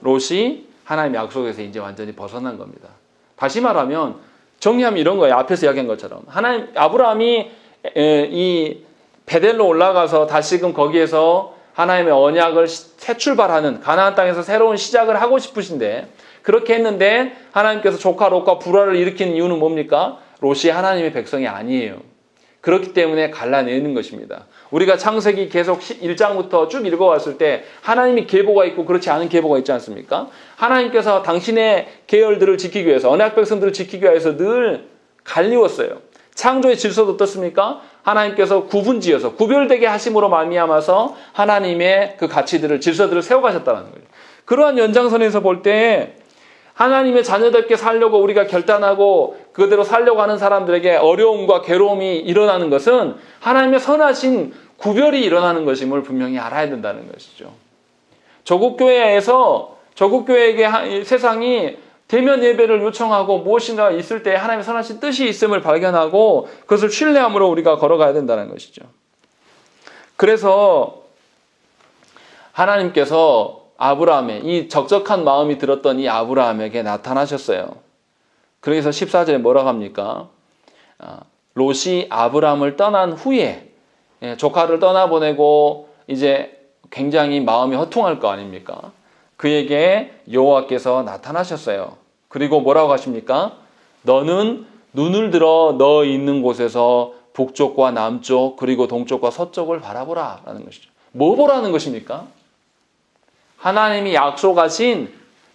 A: 롯이 하나님의 약속에서 이제 완전히 벗어난 겁니다. 다시 말하면 정리하면 이런 거예요. 앞에서 이야기한 것처럼 아브라함이 이 베델로 올라가서 다시금 거기에서 하나님의 언약을 새 출발하는 가나안 땅에서 새로운 시작을 하고 싶으신데 그렇게 했는데 하나님께서 조카 롯과 불화를 일으킨 이유는 뭡니까? 롯이 하나님의 백성이 아니에요. 그렇기 때문에 갈라내는 것입니다. 우리가 창세기 계속 1장부터 쭉 읽어왔을 때 하나님이 계보가 있고 그렇지 않은 계보가 있지 않습니까? 하나님께서 당신의 계열들을 지키기 위해서 언약 백성들을 지키기 위해서 늘 갈리웠어요. 창조의 질서도 어떻습니까? 하나님께서 구분지어서 구별되게 하심으로 말미암아서 하나님의 그 가치들을 질서들을 세워가셨다는 거예요. 그러한 연장선에서 볼 때 하나님의 자녀답게 살려고 우리가 결단하고 그대로 살려고 하는 사람들에게 어려움과 괴로움이 일어나는 것은 하나님의 선하신 구별이 일어나는 것임을 분명히 알아야 된다는 것이죠. 조국 교회에게 세상이 대면 예배를 요청하고 무엇인가 있을 때 하나님의 선하신 뜻이 있음을 발견하고 그것을 신뢰함으로 우리가 걸어가야 된다는 것이죠. 그래서 하나님께서 아브라함의 이 적적한 마음이 들었던 이 아브라함에게 나타나셨어요. 그래서 14절에 뭐라고 합니까? 롯이 아브라함을 떠난 후에 조카를 떠나보내고 이제 굉장히 마음이 허통할 거 아닙니까? 그에게 여호와께서 나타나셨어요. 그리고 뭐라고 하십니까? 너는 눈을 들어 너 있는 곳에서 북쪽과 남쪽 그리고 동쪽과 서쪽을 바라보라 라는 것이죠. 뭐 보라는 것입니까? 하나님이 약속하신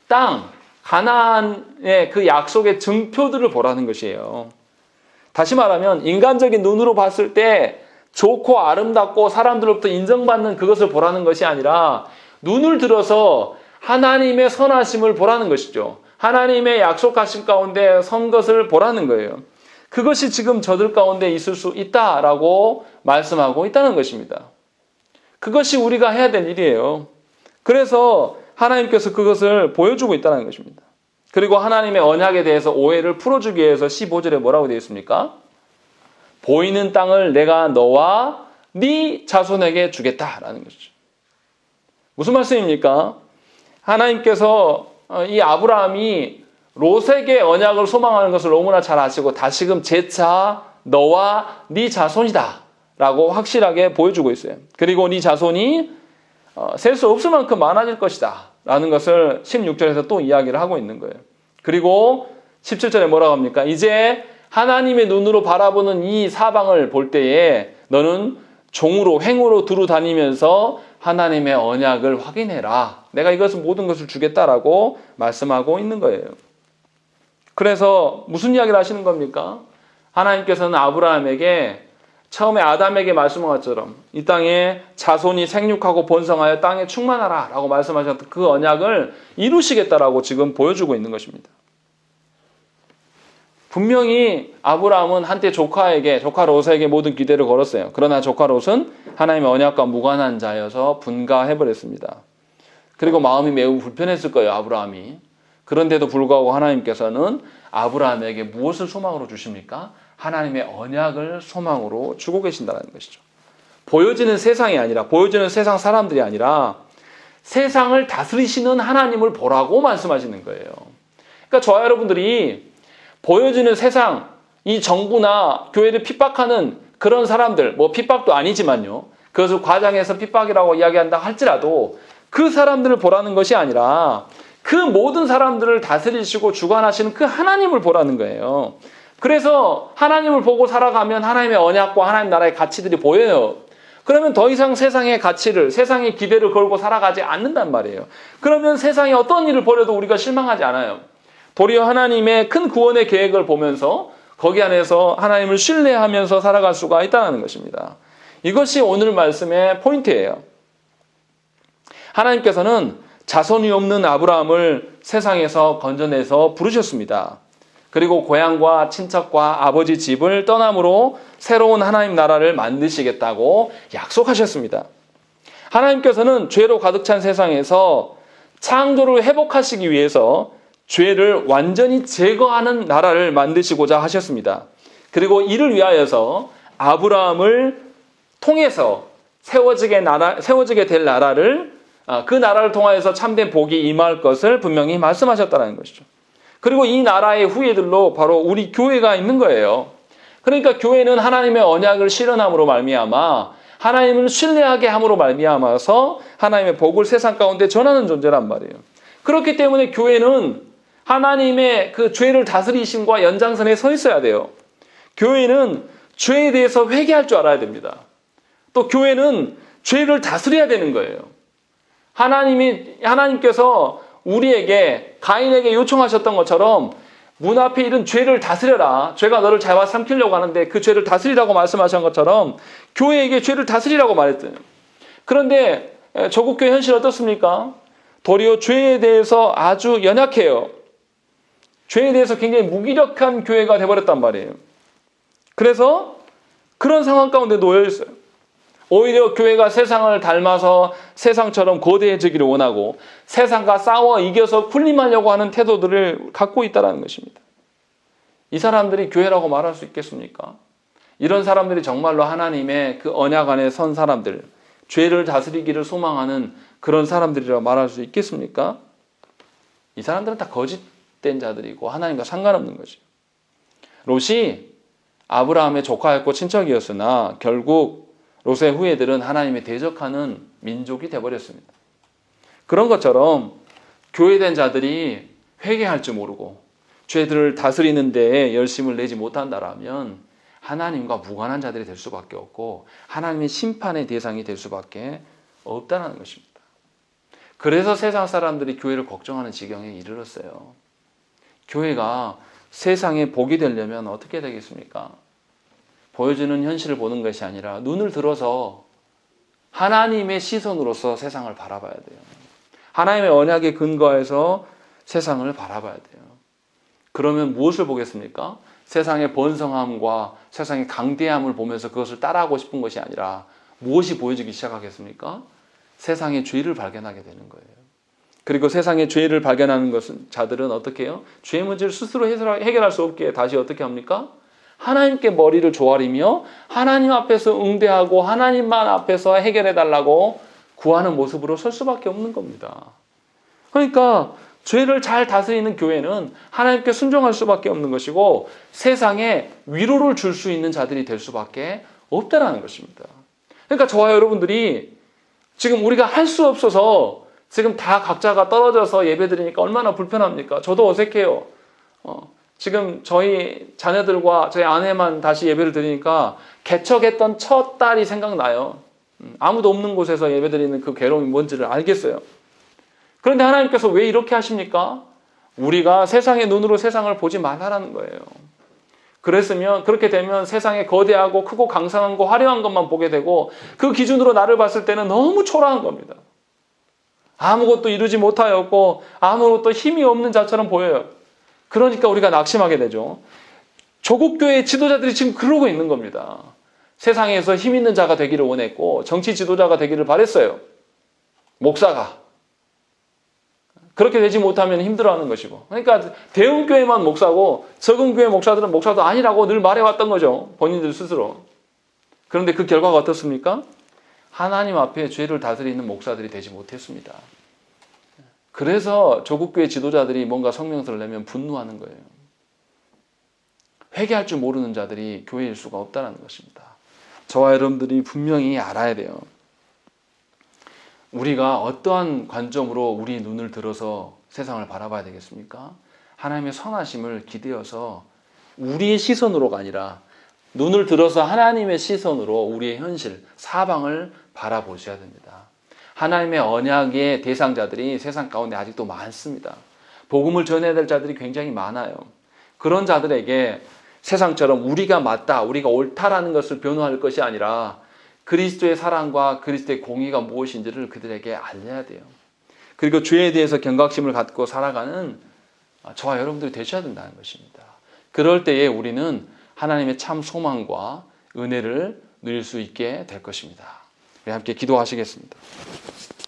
A: 땅, 가나안의 그 약속의 증표들을 보라는 것이에요. 다시 말하면 인간적인 눈으로 봤을 때 좋고 아름답고 사람들로부터 인정받는 그것을 보라는 것이 아니라 눈을 들어서 하나님의 선하심을 보라는 것이죠. 하나님의 약속하신 가운데 선 것을 보라는 거예요. 그것이 지금 저들 가운데 있을 수 있다라고 말씀하고 있다는 것입니다. 그것이 우리가 해야 될 일이에요. 그래서 하나님께서 그것을 보여주고 있다는 것입니다. 그리고 하나님의 언약에 대해서 오해를 풀어주기 위해서 15절에 뭐라고 되어 있습니까? 보이는 땅을 내가 너와 네 자손에게 주겠다라는 것이죠. 무슨 말씀입니까? 하나님께서 이 아브라함이 롯에게 언약을 소망하는 것을 너무나 잘 아시고 다시금 재차 너와 네 자손이다 라고 확실하게 보여주고 있어요. 그리고 네 자손이 셀 수 없을 만큼 많아질 것이다 라는 것을 16절에서 또 이야기를 하고 있는 거예요. 그리고 17절에 뭐라고 합니까? 이제 하나님의 눈으로 바라보는 이 사방을 볼 때에 너는 종으로 횡으로 두루 다니면서 하나님의 언약을 확인해라. 내가 이것을 모든 것을 주겠다라고 말씀하고 있는 거예요. 그래서 무슨 이야기를 하시는 겁니까? 하나님께서는 아브라함에게 처음에 아담에게 말씀한 것처럼 이 땅에 자손이 생육하고 번성하여 땅에 충만하라 라고 말씀하셨던 그 언약을 이루시겠다라고 지금 보여주고 있는 것입니다. 분명히 아브라함은 한때 조카 롯에게 모든 기대를 걸었어요. 그러나 조카 롯은 하나님의 언약과 무관한 자여서 분가해버렸습니다. 그리고 마음이 매우 불편했을 거예요, 아브라함이. 그런데도 불구하고 하나님께서는 아브라함에게 무엇을 소망으로 주십니까? 하나님의 언약을 소망으로 주고 계신다는 것이죠. 보여지는 세상이 아니라, 보여지는 세상 사람들이 아니라 세상을 다스리시는 하나님을 보라고 말씀하시는 거예요. 그러니까 저와 여러분들이 보여지는 세상, 이 정부나 교회를 핍박하는 그런 사람들, 뭐 핍박도 아니지만요. 그것을 과장해서 핍박이라고 이야기한다 할지라도 그 사람들을 보라는 것이 아니라 그 모든 사람들을 다스리시고 주관하시는 그 하나님을 보라는 거예요. 그래서 하나님을 보고 살아가면 하나님의 언약과 하나님 나라의 가치들이 보여요. 그러면 더 이상 세상의 가치를, 세상의 기대를 걸고 살아가지 않는단 말이에요. 그러면 세상에 어떤 일을 벌여도 우리가 실망하지 않아요. 도리어 하나님의 큰 구원의 계획을 보면서 거기 안에서 하나님을 신뢰하면서 살아갈 수가 있다는 것입니다. 이것이 오늘 말씀의 포인트예요. 하나님께서는 자손이 없는 아브라함을 세상에서 건져내서 부르셨습니다. 그리고 고향과 친척과 아버지 집을 떠남으로 새로운 하나님 나라를 만드시겠다고 약속하셨습니다. 하나님께서는 죄로 가득 찬 세상에서 창조를 회복하시기 위해서 죄를 완전히 제거하는 나라를 만드시고자 하셨습니다. 그리고 이를 위하여서 아브라함을 통해서 세워지게 될 나라를, 그 나라를 통하여서 참된 복이 임할 것을 분명히 말씀하셨다는 것이죠. 그리고 이 나라의 후예들로 바로 우리 교회가 있는 거예요. 그러니까 교회는 하나님의 언약을 실현함으로 말미암아 하나님을 신뢰하게 함으로 말미암아서 하나님의 복을 세상 가운데 전하는 존재란 말이에요. 그렇기 때문에 교회는 하나님의 그 죄를 다스리심과 연장선에 서 있어야 돼요. 교회는 죄에 대해서 회개할 줄 알아야 됩니다. 또 교회는 죄를 다스려야 되는 거예요. 하나님께서 우리에게, 가인에게 요청하셨던 것처럼 문 앞에 이른 죄를 다스려라. 죄가 너를 잡아삼키려고 하는데 그 죄를 다스리라고 말씀하신 것처럼 교회에게 죄를 다스리라고 말했어요. 그런데 조국교회 현실 어떻습니까? 도리어 죄에 대해서 아주 연약해요. 죄에 대해서 굉장히 무기력한 교회가 돼버렸단 말이에요. 그래서 그런 상황 가운데 놓여 있어요. 오히려 교회가 세상을 닮아서 세상처럼 거대해지기를 원하고 세상과 싸워 이겨서 군림하려고 하는 태도들을 갖고 있다는 것입니다. 이 사람들이 교회라고 말할 수 있겠습니까? 이런 사람들이 정말로 하나님의 그 언약 안에 선 사람들, 죄를 다스리기를 소망하는 그런 사람들이라고 말할 수 있겠습니까? 이 사람들은 다 거짓된 자들이고 하나님과 상관없는 거죠. 롯이 아브라함의 조카였고 친척이었으나 결국 롯의 후예들은 하나님에 대적하는 민족이 되어버렸습니다. 그런 것처럼 교회된 자들이 회개할 줄 모르고 죄들을 다스리는 데에 열심을 내지 못한다라면 하나님과 무관한 자들이 될 수밖에 없고 하나님의 심판의 대상이 될 수밖에 없다는 것입니다. 그래서 세상 사람들이 교회를 걱정하는 지경에 이르렀어요. 교회가 세상에 복이 되려면 어떻게 되겠습니까? 보여주는 현실을 보는 것이 아니라 눈을 들어서 하나님의 시선으로서 세상을 바라봐야 돼요. 하나님의 언약에 근거해서 세상을 바라봐야 돼요. 그러면 무엇을 보겠습니까? 세상의 번성함과 세상의 강대함을 보면서 그것을 따라하고 싶은 것이 아니라 무엇이 보여지기 시작하겠습니까? 세상의 죄를 발견하게 되는 거예요. 그리고 세상의 죄를 발견하는 것은 자들은 어떻게 해요? 죄의 문제를 스스로 해결할 수 없게 다시 어떻게 합니까? 하나님께 머리를 조아리며 하나님 앞에서 응대하고 하나님만 앞에서 해결해달라고 구하는 모습으로 설 수밖에 없는 겁니다. 그러니까 죄를 잘 다스리는 교회는 하나님께 순종할 수밖에 없는 것이고 세상에 위로를 줄 수 있는 자들이 될 수밖에 없다는 것입니다. 그러니까 저와 여러분들이 지금 우리가 할 수 없어서 지금 다 각자가 떨어져서 예배드리니까 얼마나 불편합니까? 저도 어색해요. 지금 저희 자녀들과 저희 아내만 다시 예배를 드리니까 개척했던 첫 딸이 생각나요. 아무도 없는 곳에서 예배드리는 그 괴로움이 뭔지를 알겠어요. 그런데 하나님께서 왜 이렇게 하십니까? 우리가 세상의 눈으로 세상을 보지 말라는 거예요. 그렇게 되면 세상에 거대하고 크고 강성한 거 화려한 것만 보게 되고 그 기준으로 나를 봤을 때는 너무 초라한 겁니다. 아무것도 이루지 못하였고 아무것도 힘이 없는 자처럼 보여요. 그러니까 우리가 낙심하게 되죠. 조국 교회의 지도자들이 지금 그러고 있는 겁니다. 세상에서 힘 있는 자가 되기를 원했고 정치 지도자가 되기를 바랬어요. 목사가. 그렇게 되지 못하면 힘들어하는 것이고. 그러니까 대형교회만 목사고 적은 교회 목사들은 목사도 아니라고 늘 말해왔던 거죠. 본인들 스스로. 그런데 그 결과가 어떻습니까? 하나님 앞에 죄를 다스리는 목사들이 되지 못했습니다. 그래서 조국교회 지도자들이 뭔가 성명서를 내면 분노하는 거예요. 회개할 줄 모르는 자들이 교회일 수가 없다는 것입니다. 저와 여러분들이 분명히 알아야 돼요. 우리가 어떠한 관점으로 우리 눈을 들어서 세상을 바라봐야 되겠습니까? 하나님의 선하심을 기대어서 우리의 시선으로가 아니라 눈을 들어서 하나님의 시선으로 우리의 현실, 사방을 바라보셔야 됩니다. 하나님의 언약의 대상자들이 세상 가운데 아직도 많습니다. 복음을 전해야 될 자들이 굉장히 많아요. 그런 자들에게 세상처럼 우리가 맞다, 우리가 옳다라는 것을 변호할 것이 아니라 그리스도의 사랑과 그리스도의 공의가 무엇인지를 그들에게 알려야 돼요. 그리고 죄에 대해서 경각심을 갖고 살아가는 저와 여러분들이 되셔야 된다는 것입니다. 그럴 때에 우리는 하나님의 참 소망과 은혜를 누릴 수 있게 될 것입니다. 우리 함께 기도하시겠습니다.